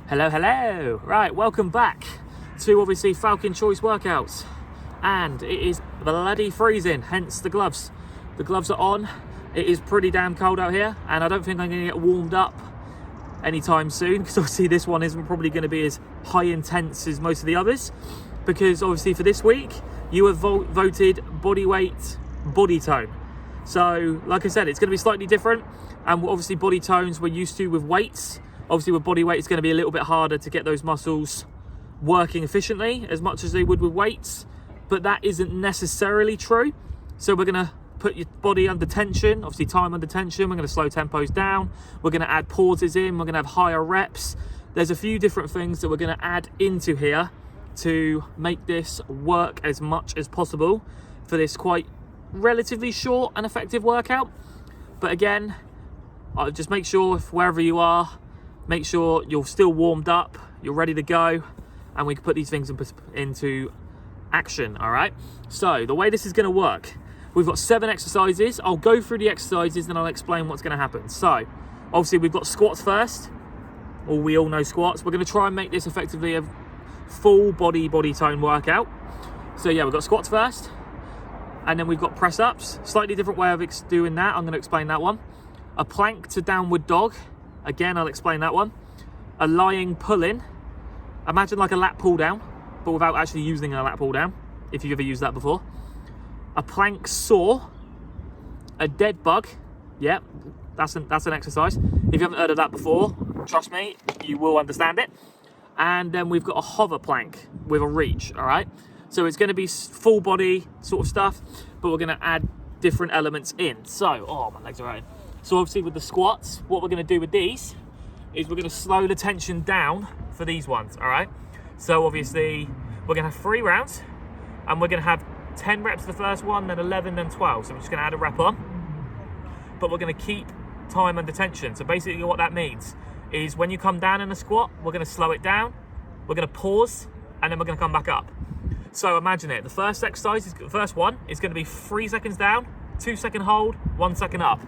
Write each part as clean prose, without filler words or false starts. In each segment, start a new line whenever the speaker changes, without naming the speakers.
Hello, hello. Right, welcome back to obviously Falcon Choice workouts. And it is bloody freezing, hence the gloves. The gloves are on. It is pretty damn cold out here, and I don't think I'm going to get warmed up anytime soon, because obviously this one isn't probably going to be as high intense as most of the others, because obviously for this week you have voted bodyweight body tone. So like I said, it's going to be slightly different, and obviously body tones we're used to with weights. Obviously with body weight it's going to be a little bit harder to get those muscles working efficiently as much as they would with weights, but that isn't necessarily true. So we're going to put your body under tension, obviously time under tension. We're going to slow tempos down, we're going to add pauses in, we're going to have higher reps. There's a few different things that we're going to add into here to make this work as much as possible for this quite relatively short and effective workout. But again, I'll just make sure, if wherever you are, make sure you're still warmed up, you're ready to go, and we can put these things into action. All right, so the way this is going to work, we've got 7 exercises. I'll go through the exercises, then I'll explain what's going to happen. So obviously we've got squats first. Well, we all know squats. We're going to try and make this effectively a full body tone workout. So yeah, we've got squats first, and then we've got press ups. Slightly different way of doing that. I'm going to explain that one. A plank to downward dog. Again, I'll explain that one. A lying pull-in. Imagine like a lat pull-down, but without actually using a lat pull-down, if you've ever used that before. A plank saw. A dead bug. Yeah, that's an exercise. If you haven't heard of that before, trust me, you will understand it. And then we've got a hover plank with a reach, all right? So it's going to be full body sort of stuff, but we're going to add different elements in. So, oh, my legs are hurting. So obviously with the squats, what we're going to do with these is we're going to slow the tension down for these ones, all right? So obviously we're going to have 3 rounds, and we're going to have 10 reps for the first one, then 11, then 12. So we're just going to add a rep on, but we're going to keep time under tension. So basically what that means is when you come down in a squat, we're going to slow it down, we're going to pause, and then we're going to come back up. So imagine it, the first exercise, the first one is going to be 3 seconds down, 2 second hold, 1 second up.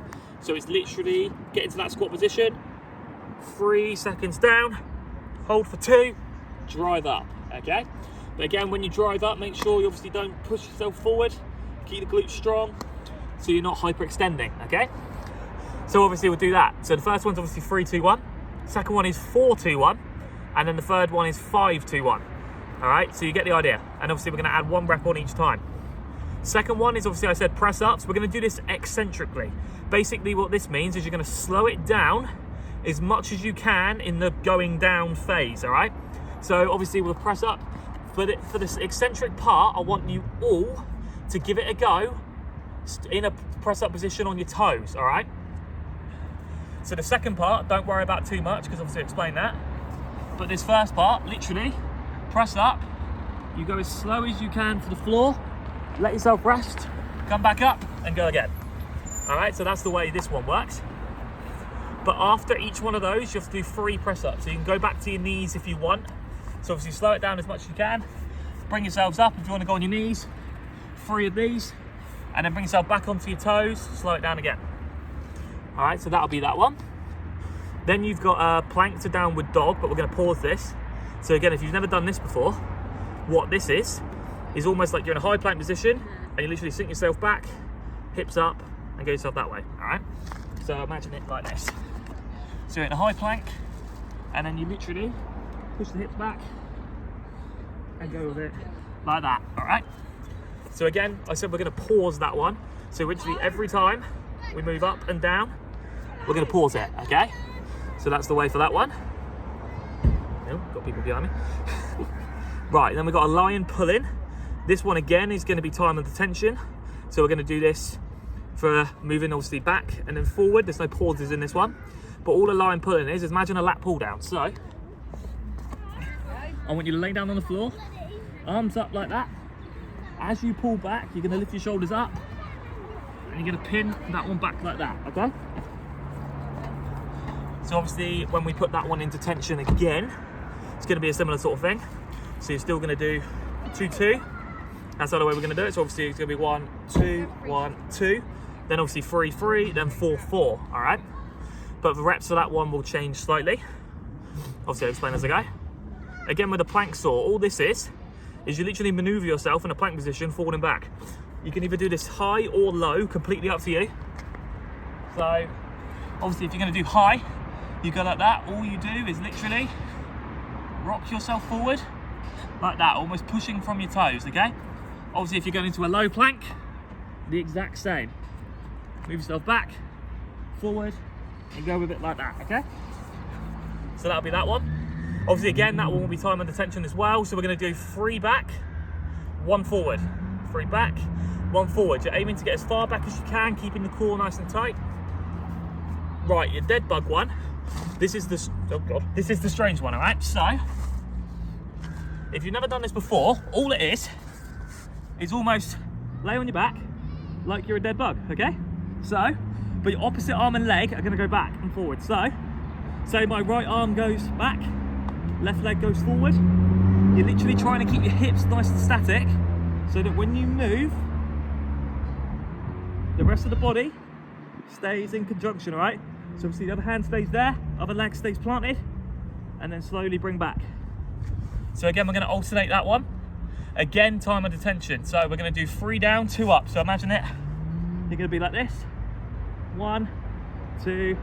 So it's literally get into that squat position, 3 seconds down, hold for 2, drive up, okay? But again, when you drive up, make sure you obviously don't push yourself forward, keep the glutes strong, so you're not hyperextending, okay? So obviously we'll do that. So the first one's obviously 3, 2, 1. Second one is 4, 2, 1. And then the third one is 5, 2, 1. All right, so you get the idea. And obviously we're gonna add 1 rep on each time. Second one is obviously, I said press ups. We're gonna do this eccentrically. Basically what this means is you're gonna slow it down as much as you can in the going down phase, all right? So obviously we'll press up. For this eccentric part, I want you all to give it a go in a press up position on your toes, all right? So the second part, don't worry about too much, because obviously I explained that. But this first part, literally, press up, you go as slow as you can to the floor, let yourself rest, come back up and go again. All right, so that's the way this one works. But after each one of those, you have to do 3 press ups. So you can go back to your knees if you want. So obviously slow it down as much as you can. Bring yourselves up if you want to go on your knees. 3 of these, and then bring yourself back onto your toes, slow it down again. All right, so that'll be that one. Then you've got a plank to downward dog, but we're gonna pause this. So again, if you've never done this before, what this is almost like you're in a high plank position, and you literally sink yourself back, hips up, and go yourself that way, all right? So imagine it like this. So you're in a high plank, and then you literally push the hips back, and go with it like that, all right? So again, I said we're gonna pause that one. So literally every time we move up and down, we're gonna pause it, okay? So that's the way for that one. Oh, got people behind me. Right, then we've got a lion pull-in. This one again is gonna be time under tension. So we're gonna do this for moving obviously back and then forward. There's no pauses in this one. But all a lion pull-in is imagine a lat pull-down. So I want you to lay down on the floor, arms up like that. As you pull back, you're gonna lift your shoulders up, and you're gonna pin that one back like that, okay? So obviously when we put that one into tension again, it's gonna be a similar sort of thing. So you're still gonna do 2, 2. That's the way we're gonna do it. So obviously it's gonna be 1, 2, 1, 2. Then obviously 3, 3, then 4, 4, all right? But the reps for that one will change slightly. Obviously I'll explain as I go. Again with a plank saw, all this is you literally maneuver yourself in a plank position forward and back. You can either do this high or low, completely up to you. So obviously if you're going to do high, you go like that. All you do is literally rock yourself forward like that, almost pushing from your toes, okay? Obviously if you're going into a low plank, the exact same. Move yourself back, forward, and go with it like that, okay? So that'll be that one. Obviously again, that one will be time under tension as well. So we're going to do 3 back, 1 forward. 3 back, 1 forward. You're aiming to get as far back as you can, keeping the core nice and tight. Right, your dead bug one. This is the, oh God, this is the strange one, all right? So, if you've never done this before, all it is almost lay on your back like you're a dead bug, okay? So, but your opposite arm and leg are gonna go back and forward. So, say my right arm goes back, left leg goes forward. You're literally trying to keep your hips nice and static so that when you move, the rest of the body stays in conjunction, all right? So obviously the other hand stays there, other leg stays planted, and then slowly bring back. So again, we're gonna alternate that one. Again, time under tension. So we're gonna do 3 down, 2 up. So imagine it, you're gonna be like this. 1, 2,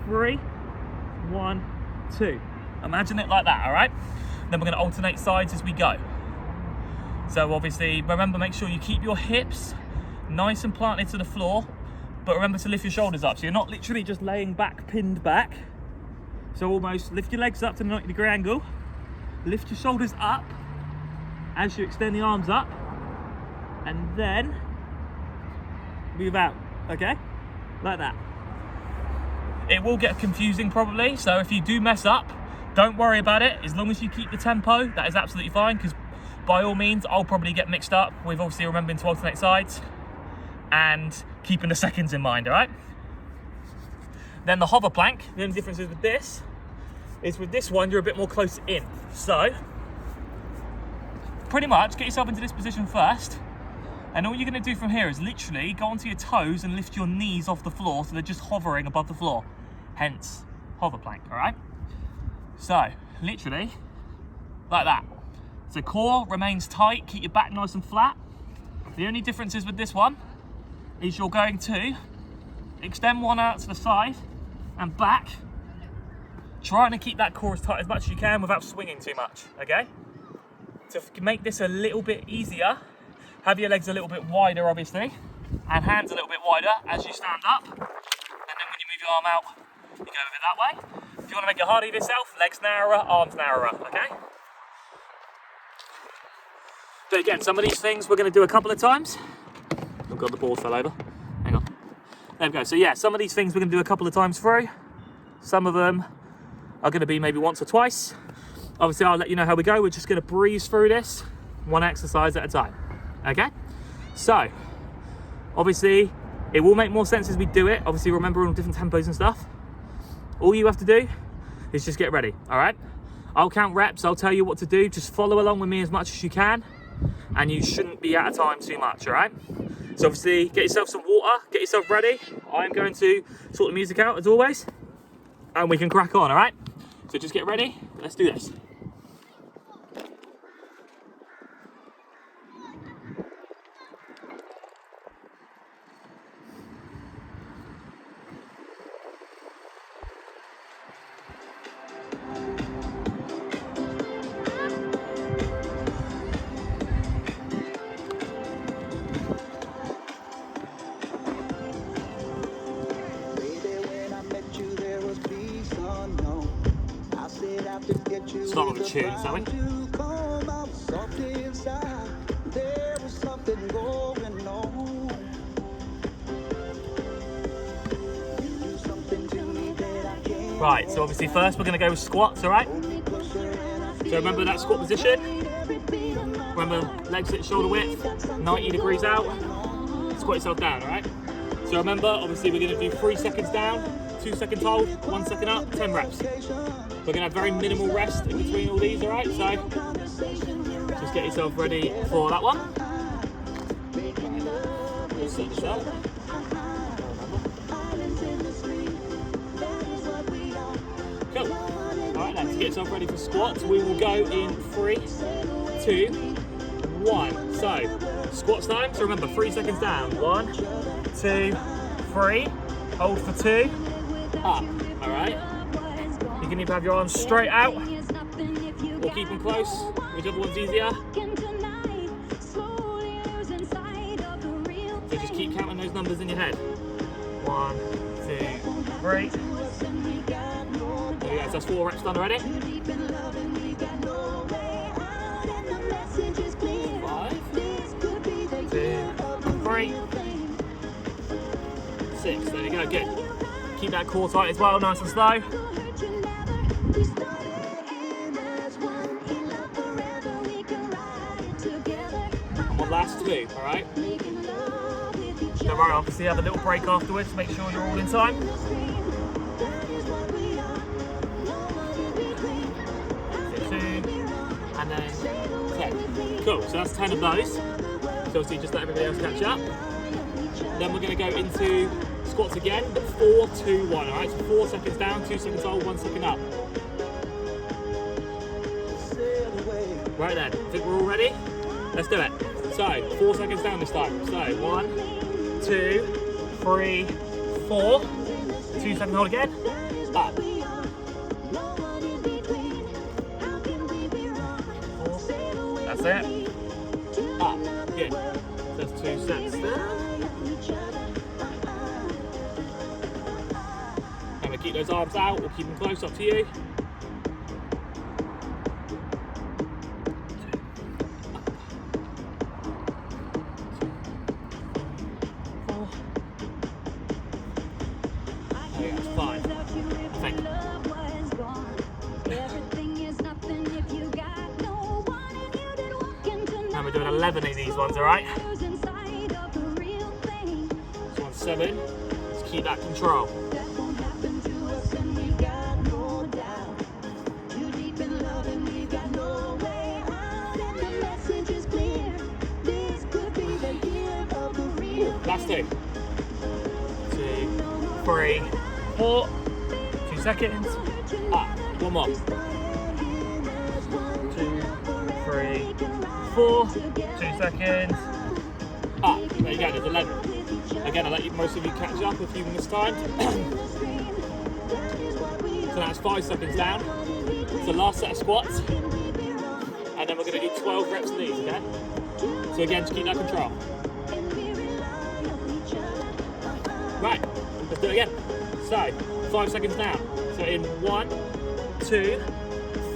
3, 1, 2. Imagine it like that, all right? Then we're gonna alternate sides as we go. So obviously, remember, make sure you keep your hips nice and planted to the floor, but remember to lift your shoulders up. So you're not literally just laying back, pinned back. So almost lift your legs up to the 90-degree angle, lift your shoulders up as you extend the arms up, and then move out, okay? Like that. It will get confusing probably, so if you do mess up, don't worry about it. As long as you keep the tempo, that is absolutely fine, because by all means, I'll probably get mixed up with obviously remembering to alternate sides and keeping the seconds in mind, all right? Then the hover plank, the only difference is with this one, you're a bit more close in. So, pretty much get yourself into this position first, and all you're gonna do from here is literally go onto your toes and lift your knees off the floor so they're just hovering above the floor. Hence, hover plank, all right? So, literally, like that. So core remains tight, keep your back nice and flat. The only difference is with this one, is you're going to extend one out to the side and back, trying to keep that core as tight as much as you can without swinging too much, okay? To make this a little bit easier, have your legs a little bit wider, obviously, and hands a little bit wider as you stand up, and then when you move your arm out, you go with it that way. If you want to make it harder for yourself, legs narrower, arms narrower, okay? But again, some of these things we're going to do a couple of times. Oh God, the ball fell over. Hang on. There we go. So yeah, some of these things we're going to do a couple of times through. Some of them are going to be maybe once or twice. Obviously, I'll let you know how we go. We're just going to breeze through this, one exercise at a time. Okay? So, obviously, it will make more sense as we do it. Obviously, remember all different tempos and stuff. All you have to do is just get ready, all right? I'll count reps. I'll tell you what to do. Just follow along with me as much as you can, and you shouldn't be out of time too much, all right? So obviously, get yourself some water, get yourself ready. I'm going to sort the music out as always, and we can crack on, all right? So just get ready, let's do this. Start with a tune, shall we? Right, so obviously first we're going to go with squats, all right? So remember that squat position. Remember legs at shoulder width, 90 degrees out. Squat yourself down, all right? So remember, obviously we're going to do 3 seconds down, 2 seconds hold, 1 second up, 10 reps. We're going to have very minimal rest in between all these, all right? So just get yourself ready for that one. We'll set this up. Cool. All right, let's get get yourself ready for squats. We will go in 3, 2, 1. So, squats time. So remember, 3 seconds down. 1, 2, 3. Hold for 2. Up. All right. You can either have your arms straight out or keep them close, whichever one's easier. So just keep counting those numbers in your head. 1, 2, 3. There you go, so that's 4 reps done already. 5, 2, 3, 6. There you go, good. Keep that core tight as well, nice and slow. And one last 2, all right? Don't worry, obviously have a little break afterwards, make sure you're all in time. 2, and then 10. Cool, so that's 10 of those. So obviously just let everybody else catch up. Then we're going to go into squats again, but 4, 2, 1, all right? So 4 seconds down, 2 seconds hold, 1 second up. Right then, think we're all ready? Let's do it. So, 4 seconds down this time. So, 1, 2, 3, 4. 2 second hold again. Up. 4. That's it. Up. Good. That's 2 sets there. And we keep those arms out, we'll keep them close, up to you. And we're doing 11 of these ones, alright? This one's 7. Let's keep that control. Last 2. 2, 3, 4. 2 seconds. Up. One more. 2, 3, 4. 2 seconds. Up. There you go, there's 11. Again, I'll let most of you catch up if you miss time. So that's 5 seconds down. So last set of squats. And then we're going to do 12 reps of these, okay? So again, just keep that control. Right, let's do it again. So, 5 seconds now. So in 1, 2,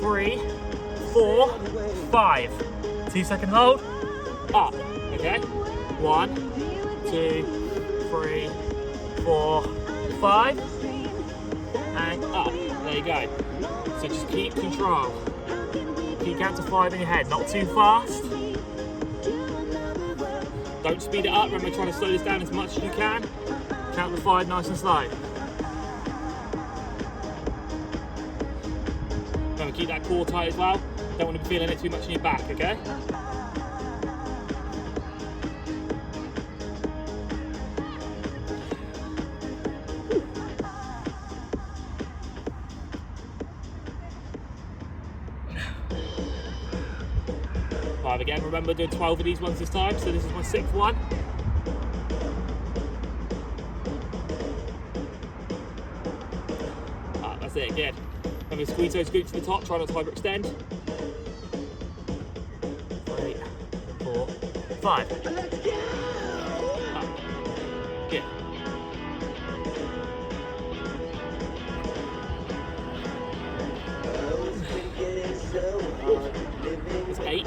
3, 4, 5. 2 second hold. Up. Okay. 1, 2, 3, 4, 5. And up. There you go. So just keep control. Keep count to 5 in your head. Not too fast. Don't speed it up. Remember, trying to slow this down as much as you can. Count to 5 nice and slow. Remember, keep that core tight as well. Don't want to be feeling it too much in your back, okay? Five again. Remember, doing 12 of these ones this time, so this is my 6th one. That's it, good. Remember, squeeze those glutes to the top, try not to hyperextend. 3, 4, 5. Up. Good. That's 8.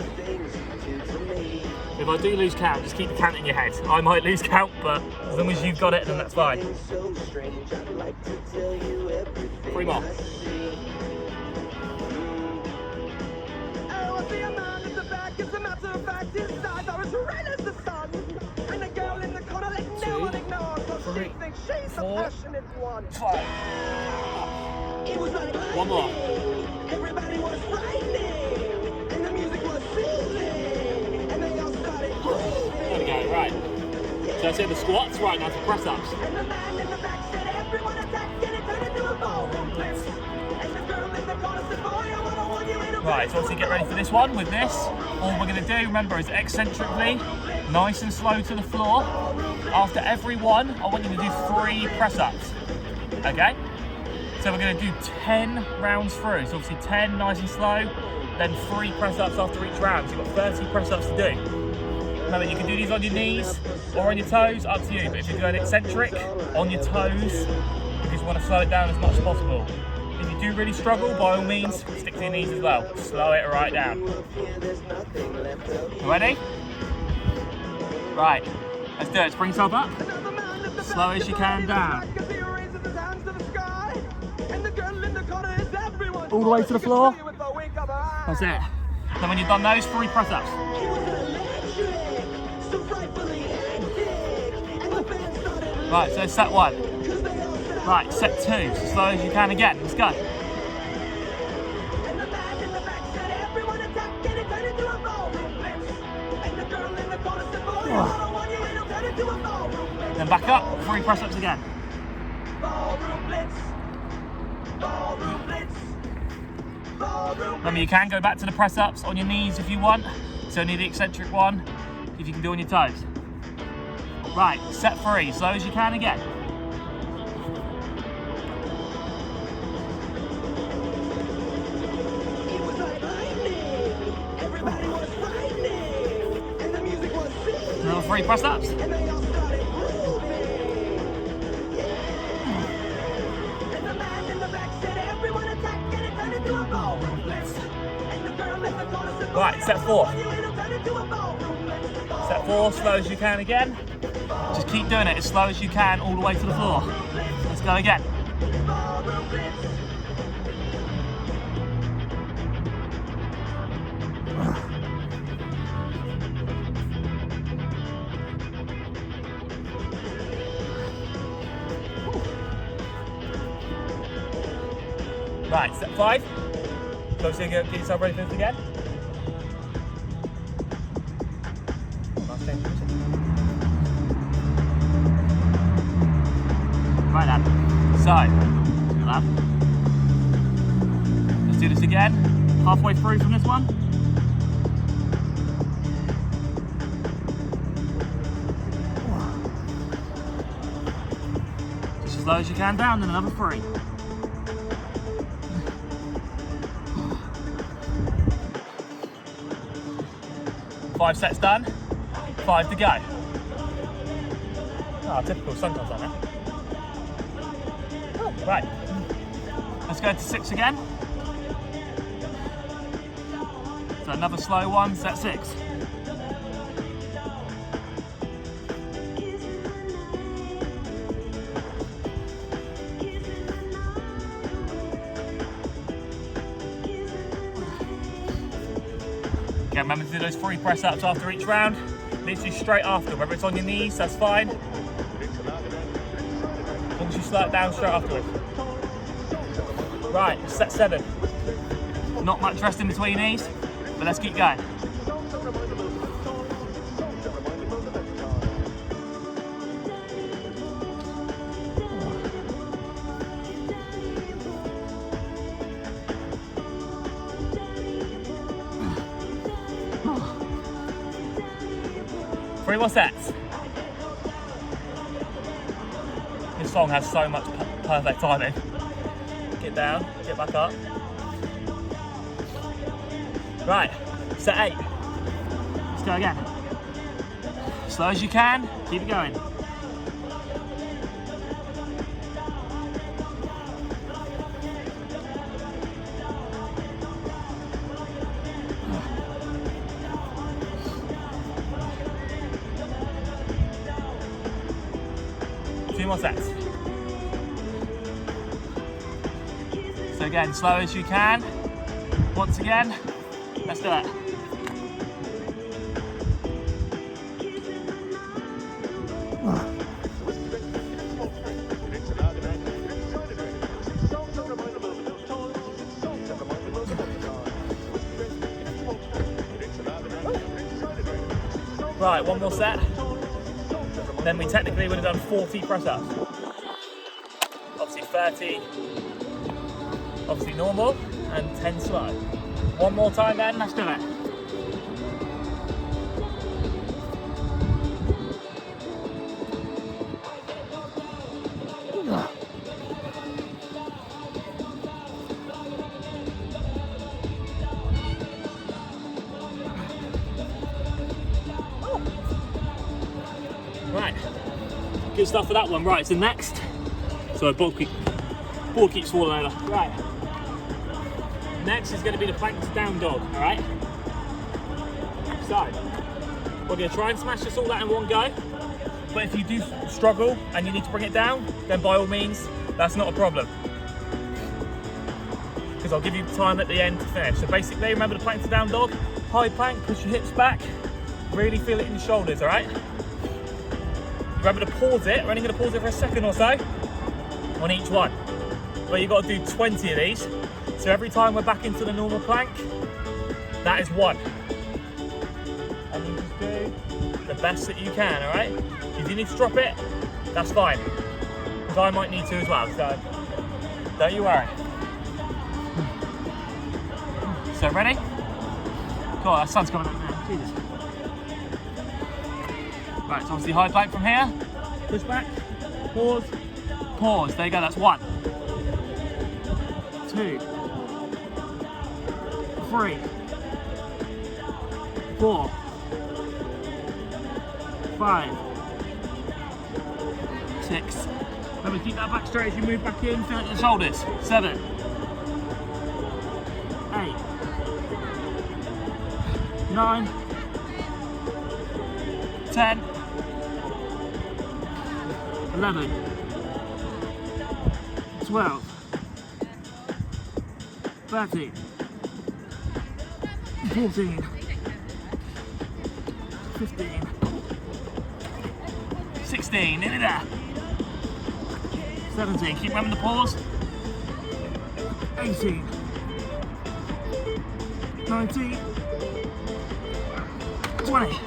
If I do lose count, just keep the count in your head. I might lose count, but as long as you've got it, then that's fine. 3 more. Four, 5. One more. Everybody was frightening, and the music was soothing, and they all started grooving. There we go, right. So that's it, the squats. Right, now to press ups. And the man in the back said everyone attack, get it turned into a ballroom blitz. And the girl in the corner said, boy, Right, so obviously get ready for this one with this. All we're gonna do, remember, is eccentrically, nice and slow to the floor. After every one, I want you to do 3 press-ups, okay? So we're gonna do 10 rounds through. So obviously 10 nice and slow, then 3 press-ups after each round. So you've got 30 press-ups to do. Remember, you can do these on your knees or on your toes, up to you. But if you're going eccentric, on your toes, you just want to slow it down as much as possible. If you do really struggle, by all means, stick to your knees as well. Slow it right down. You ready? Right, let's do it. Let's bring yourself up. Slow as you can down. All the way to the floor. That's it. Then when you've done those, 3 press-ups. Right, so set 1. Right, set 2, so slow as you can again. Let's go. Then back up, 3 press-ups again. Remember, you can go back to the press-ups on your knees if you want. It's only the eccentric one if you can do on your toes. Right, set 3, slow as you can again. Another 3 press-ups. Right, set 4. Set 4, slow as you can again. Just keep doing it as slow as you can all the way to the floor. Let's go again. Right, set 5. So get yourself ready for this again. Right then, so, let's do this again, halfway through from this one. Just as slow as you can down, then another 3. Five sets done, 5 to go. Oh, typical sun comes on there. Right, let's go to 6 again. So another slow one, set 6. Okay, remember to do those 3 press-ups after each round. Literally straight after, whether it's on your knees, that's fine. As long as you slow it down straight afterwards. Right, set 7. Not much rest in between these, but let's keep going. Three more sets. This song has so much perfect timing. Get down, get back up. Right, set 8. Let's go again. Slow as you can, keep it going. Two more sets. So again, slow as you can. Once again, let's do it. Right, one more set. Then we technically would have done 40 press-ups. Obviously 30, obviously normal, and 10 slow. One more time then, let's do it. Right, good stuff for that one. Right, so next, so board keeps falling over. Right, next is going to be the plank down dog. All right. So we're going to try and smash this all out in one go. But if you do struggle and you need to bring it down, then by all means, that's not a problem. Because I'll give you time at the end to finish. So basically, remember the plank down dog, high plank, push your hips back, really feel it in your shoulders. All right. Remember to pause it. We're only going to pause it for a second or so on each one. But you've got to do 20 of these. So every time we're back into the normal plank, that is one. And you just do the best that you can, all right? If you need to drop it, that's fine. Because I might need to as well, so don't you worry. So ready? God, that sun's coming up now, Jesus. Right, so obviously high plank from here, push back, pause, pause. There you go, that's 1, 2, 3, 4, 5, 6. Remember to keep that back straight as you move back in, feel it in the shoulders. 7, 8, 9, 10, 11, 12, 13, 14, 15, 16, nearly there, 17, keep remembering the pause, 18, 19, 20.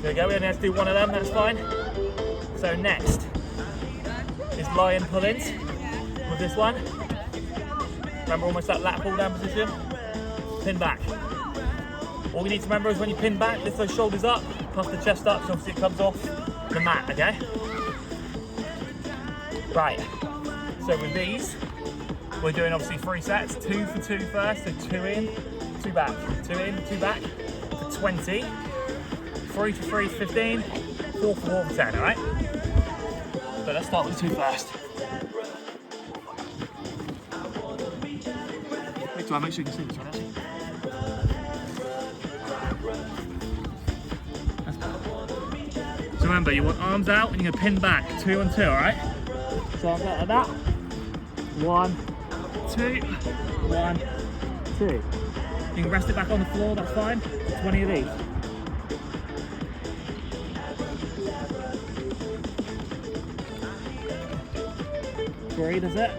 There we go, we only have to do one of them, that's fine. So next is lion pull-ins with this one. Remember almost that lat pull down position? Pin back. All you need to remember is when you pin back, lift those shoulders up, puff the chest up so obviously it comes off the mat, okay? Right, so with these, we're doing obviously 3 sets, 2 for 2 first, so 2 in, 2 back, 2 in, 2 back for 20. 3 for 3 for 15, 4 for 4 for 10, alright? But let's start with the 2 first. Wait till I make sure you can see this one, actually. So remember, you want arms out and you're going to pin back, 2 and 2, alright? So arms out like that. 1, 2, 1, 2. You can rest it back on the floor, that's fine. 20 of these. 3, that's it.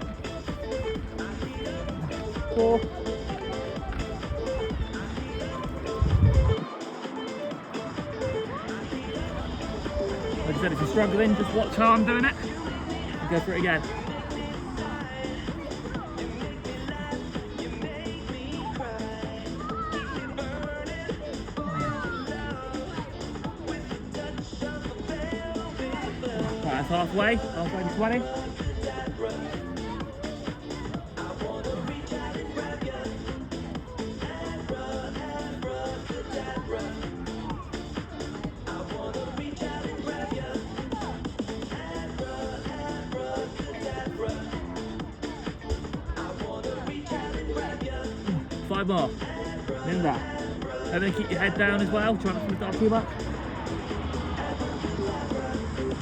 4. Like I said, if you're struggling, just watch how I'm doing it and go for it again. Right, that's halfway to 20. Five more. In that. And then keep your head down as well. Try not to lift it up too much.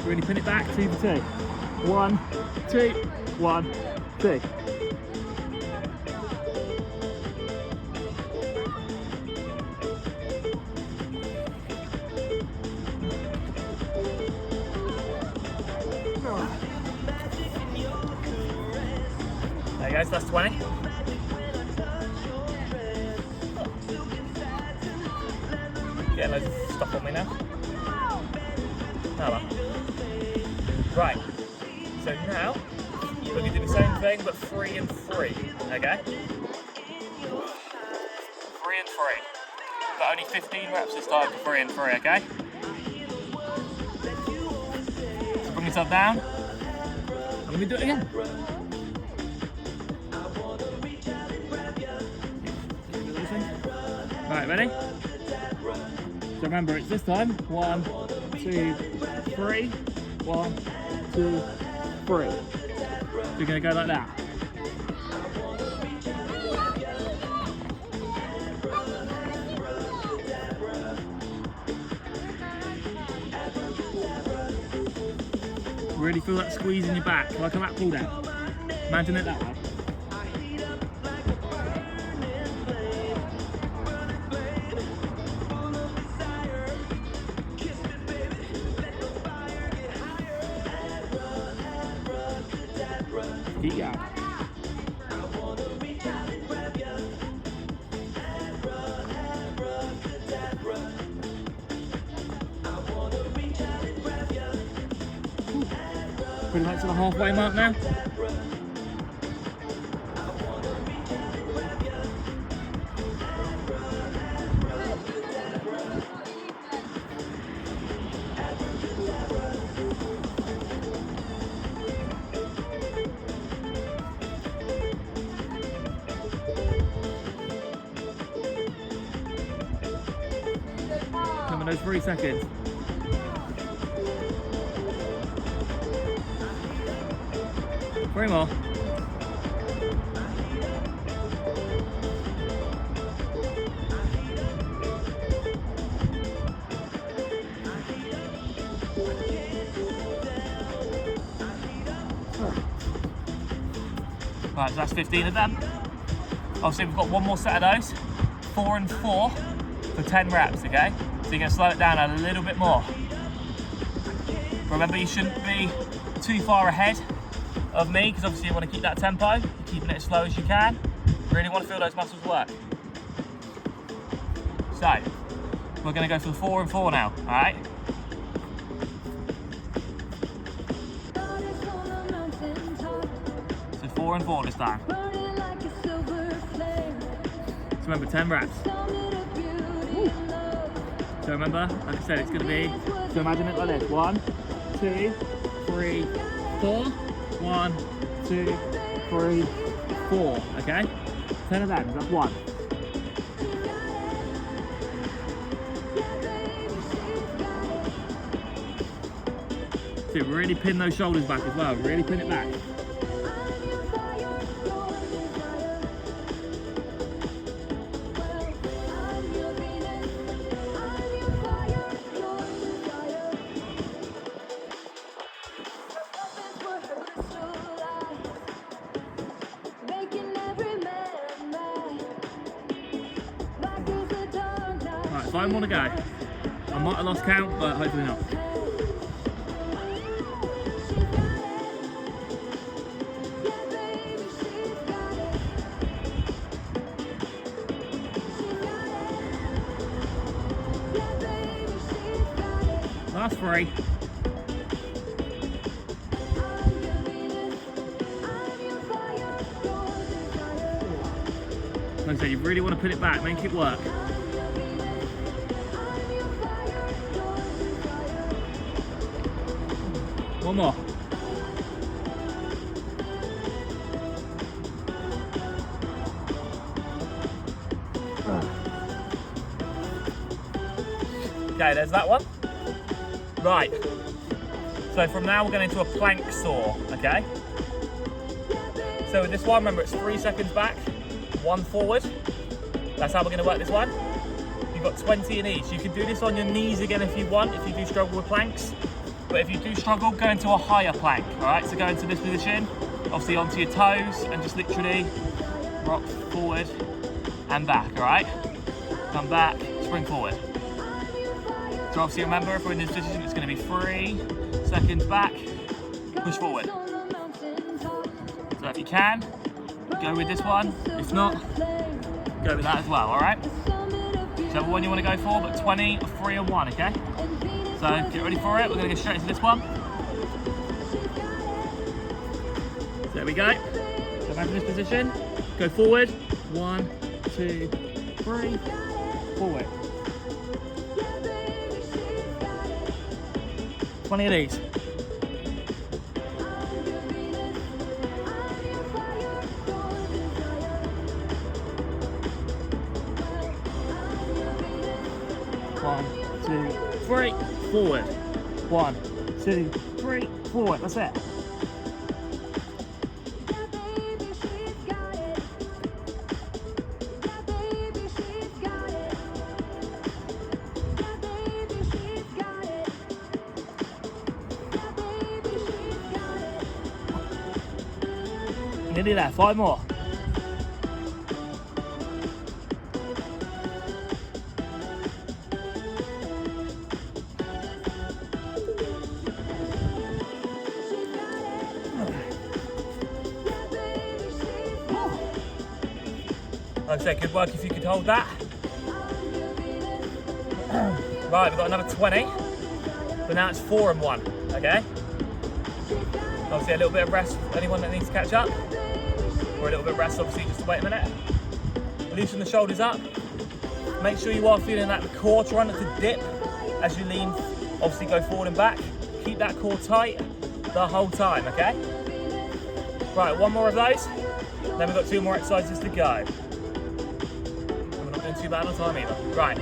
Really pin it back. 2 for 2. 1, 2, 1, 2. There you go, so that's 20. Getting loads of stuff on me now. Oh well. Right, so now we're going to do the same thing, but 3 and 3, okay? 3 and 3. But only 15 reps this time for 3 and 3, okay? So bring yourself down. And we're going to do it again. Right, ready? So remember, it's this time. 1, 2, 3. 1, 2, 3. So you're going to go like that. Really feel that squeeze in your back, like a lat pull down. Imagine it that way. Keep going. Pretty much to the halfway mark now. Coming those 3 seconds. Three more. Right, so that's 15 of them. Obviously we've got one more set of those. 4 and 4 for 10 reps, okay? So you're gonna slow it down a little bit more. Remember, you shouldn't be too far ahead of me, because obviously you want to keep that tempo. You're keeping it as slow as you can. You really want to feel those muscles work. So, we're going to go for the 4 and 4 now, alright? So 4 and 4 this time. So remember, 10 reps. So remember, like I said, it's going to be, so imagine it like this. 1, 2, 3, 4. 1, 2, 3, 4, okay? 10 of them, that's 1. So really pin those shoulders back as well, really pin it back. Right, 5 more to go. I might have lost count, but hopefully not. Last 3. Like I said, you really want to put it back, make it work. One more. Okay, there's that one. Right. So from now we're going into a plank saw, okay? So with this one, remember it's 3 seconds back, 1 forward. That's how we're going to work this one. You've got 20 in each. You can do this on your knees again if you want, if you do struggle with planks. But if you do struggle, go into a higher plank, all right? So go into this position, obviously onto your toes, and just literally rock forward and back, all right? Come back, spring forward. So obviously remember, if we're in this position, it's gonna be 3 seconds back, push forward. So if you can, go with this one. If not, go with that as well, all right? Whichever one you wanna go for, but 20, 3 and 1, okay? So get ready for it, we're going to go straight into this one. So There we go. Go back in this position. Go forward. 1, 2, 3. Forward. 20 of these. One, 2, 3, forward. 1, 2, 3, forward. That's it. Nearly there, 5 more. Like I said, good work if you could hold that. Right, we've got another 20, but now it's 4 and 1, okay? Obviously a little bit of rest for anyone that needs to catch up, or a little bit of rest obviously just to wait a minute. Loosen the shoulders up. Make sure you are feeling that core, try not to dip as you lean, obviously go forward and back. Keep that core tight the whole time, okay? Right, 1 more of those, then we've got 2 more exercises to go. We're not doing too bad on time either. Right,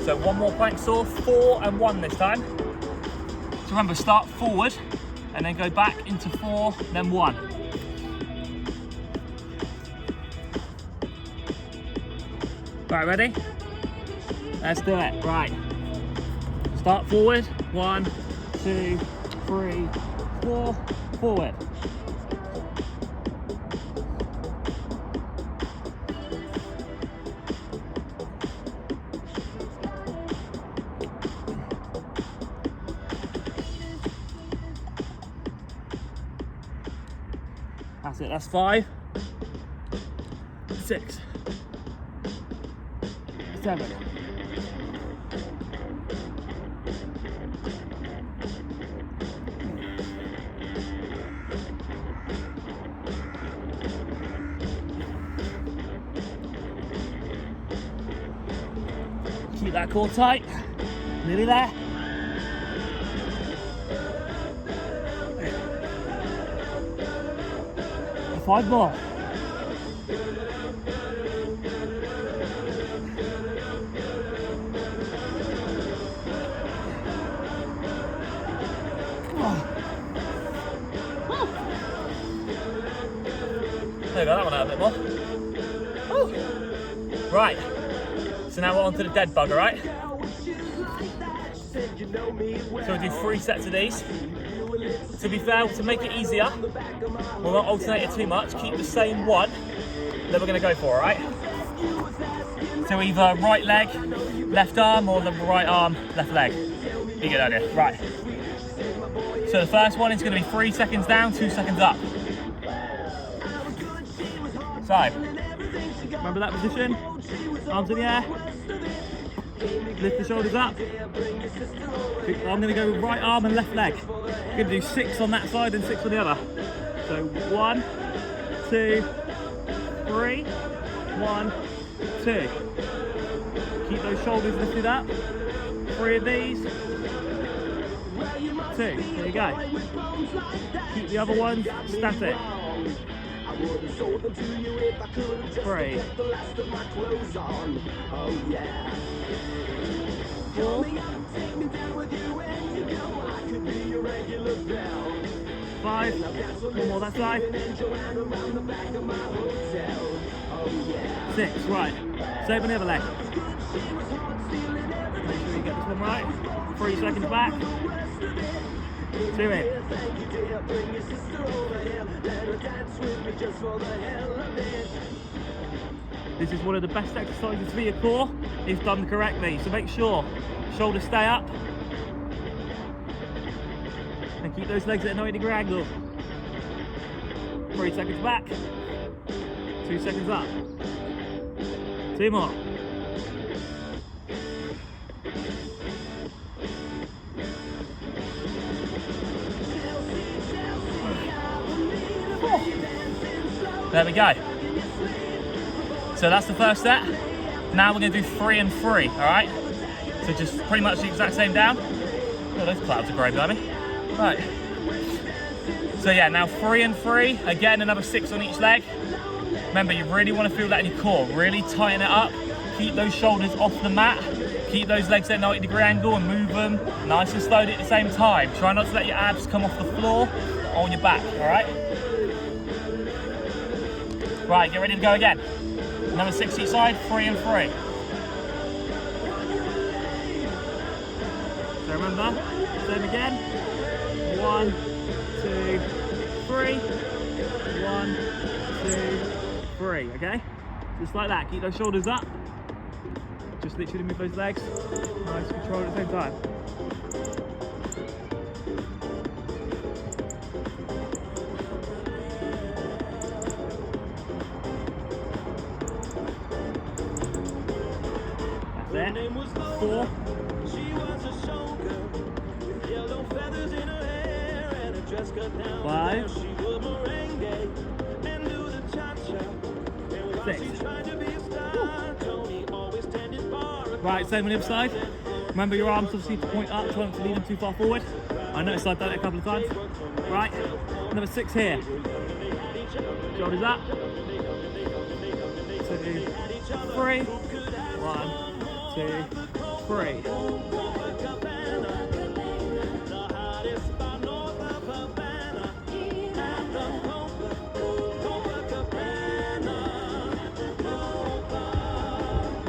so 1 more plank saw, 4 and 1 this time. So remember, start forward and then go back into 4, then 1. Right, ready? Let's do it. Right. Start forward. 1, 2, 3, 4. Forward. That's it, that's 5, 6, 7. Keep that core tight, nearly there. Five more. There we go, that one out a bit more. Woo. Right, so now we're on to the dead bugger, right? So we'll do 3 sets of these. To be fair, to make it easier, we'll not alternate it too much, keep the same one that we're going to go for, alright? So either right leg, left arm, or the right arm, left leg. You get the idea. Right. So the first one is going to be 3 seconds down, 2 seconds up. So, remember that position? Arms in the air. Lift the shoulders up. I'm going to go with right arm and left leg. I'm going to do 6 on that side and 6 on the other. So 1, 2, 3, 1, 2. Keep those shoulders lifted up. 3 of these. 2. There you go. Keep the other ones static. 3. 4. 5. 1 more that side. 6. Right. Same on the other leg. Make sure you get this one right. 3 seconds back. 2 in. This is one of the best exercises for your core if done correctly. So make sure shoulders stay up and keep those legs at a 90-degree angle. 3 seconds back. 2 seconds up. 2 more. There we go. So that's the first set. Now we're gonna do 3 and 3, all right? So just pretty much the exact same down. Oh, those clouds are grey, blimey. Right. So yeah, now 3 and 3. Again, another 6 on each leg. Remember, you really want to feel that in your core. Really tighten it up. Keep those shoulders off the mat. Keep those legs at a 90-degree angle and move them nice and slowly at the same time. Try not to let your abs come off the floor or on your back, all right? Right, get ready to go again. Another 6 each side, 3 and 3. So remember, same again. 1, 2, 3. 1, 2, 3, okay? Just like that, keep those shoulders up. Just literally move those legs. Nice control at the same time. That's it. 4. Five. 6. Right, same on the other side. Remember your arms obviously to point up, try not to lean them too far forward. I noticed I've done it a couple of times. Right, number 6 here. Shoulders up. 2, 3. 1, 2, 3.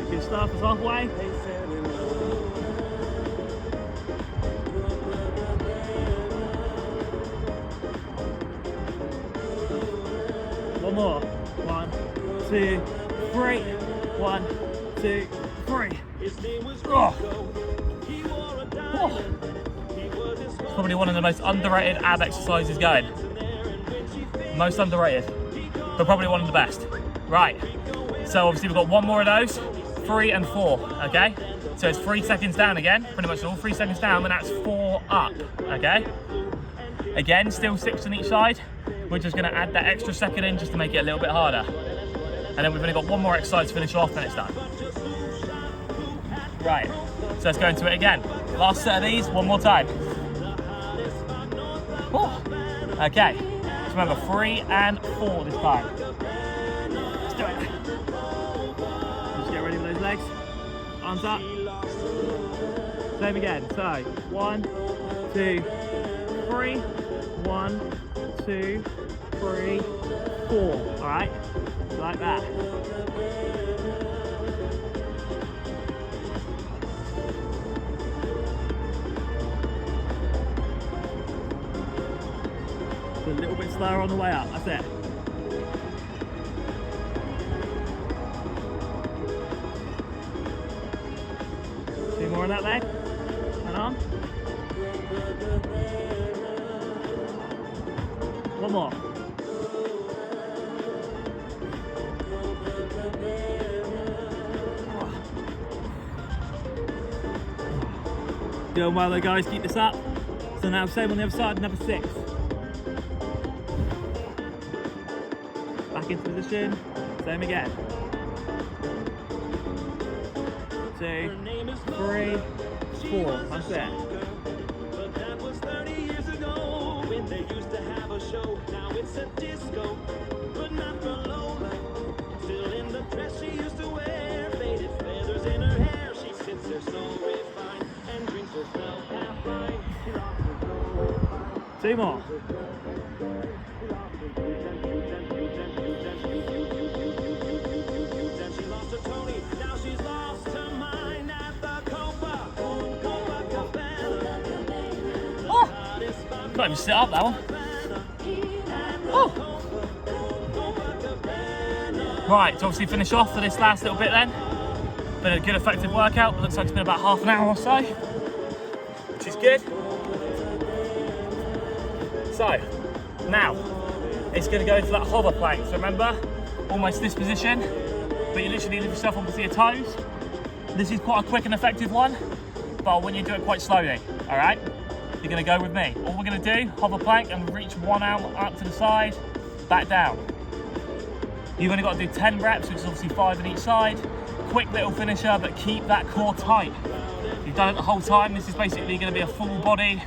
Good stuff, it's halfway. One more. 1, 2, 3. 1, 2, 3. Oh. Oh. It's probably one of the most underrated ab exercises going. Most underrated, but probably one of the best. Right, so obviously we've got 1 more of those, 3 and 4, okay? So it's 3 seconds down again, pretty much all 3 seconds down, and that's 4 up, okay? Again, still 6 on each side. We're just gonna add that extra second in just to make it a little bit harder. And then we've only got 1 more exercise to finish off, and it's done. Right, so let's go into it again. Last set of these, 1 more time. Oh. Okay, so remember 3 and 4 this time. Let's do it. Just get ready with those legs. Arms up. Same again, so 1, 2, 3. 1, 2, 3, 4. All right, like that. So a little bit slower on the way up. That's it. Two more on that leg. And on. 1 more. Doing well though, guys, keep this up. So now same on the other side, number 6. Back into position, same again. 2, 3, 4, that's it. They used to have a show, now it's a disco, but not for Lola. Still in the dress she used to wear, faded feathers in her hair. She sits there so refined and drinks herself half pint. 2 more. Then she lost her Tony, now she's lost her mind at the Copa Cabana. Oh! Can't even sit up that one. Oh. Right, to obviously finish off for this last little bit then. Been a good effective workout. Looks like it's been about half an hour or so, which is good. So, now, it's gonna go into that hover plank. So remember, almost this position, but you literally lift yourself onto your toes. This is quite a quick and effective one, but when you do it quite slowly, all right? You're gonna go with me. All we're gonna do, hover plank and reach 1 arm up to the side, back down. You've only got to do 10 reps, which is obviously 5 on each side. Quick little finisher, but keep that core tight. You've done it the whole time. This is basically going to be a full body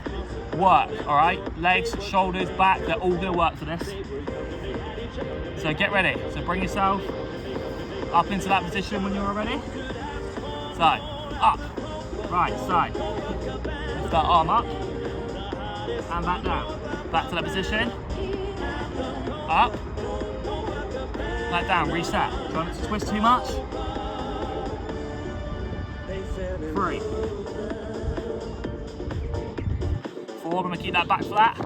work, all right? Legs, shoulders, back, they're all going to work for this. So get ready. So bring yourself up into that position when you're ready. So, up, right, side. Lift that arm up, and back down. Back to that position. Up, back down, reset. Try not to twist too much. 3. 4, I'm gonna keep that back flat.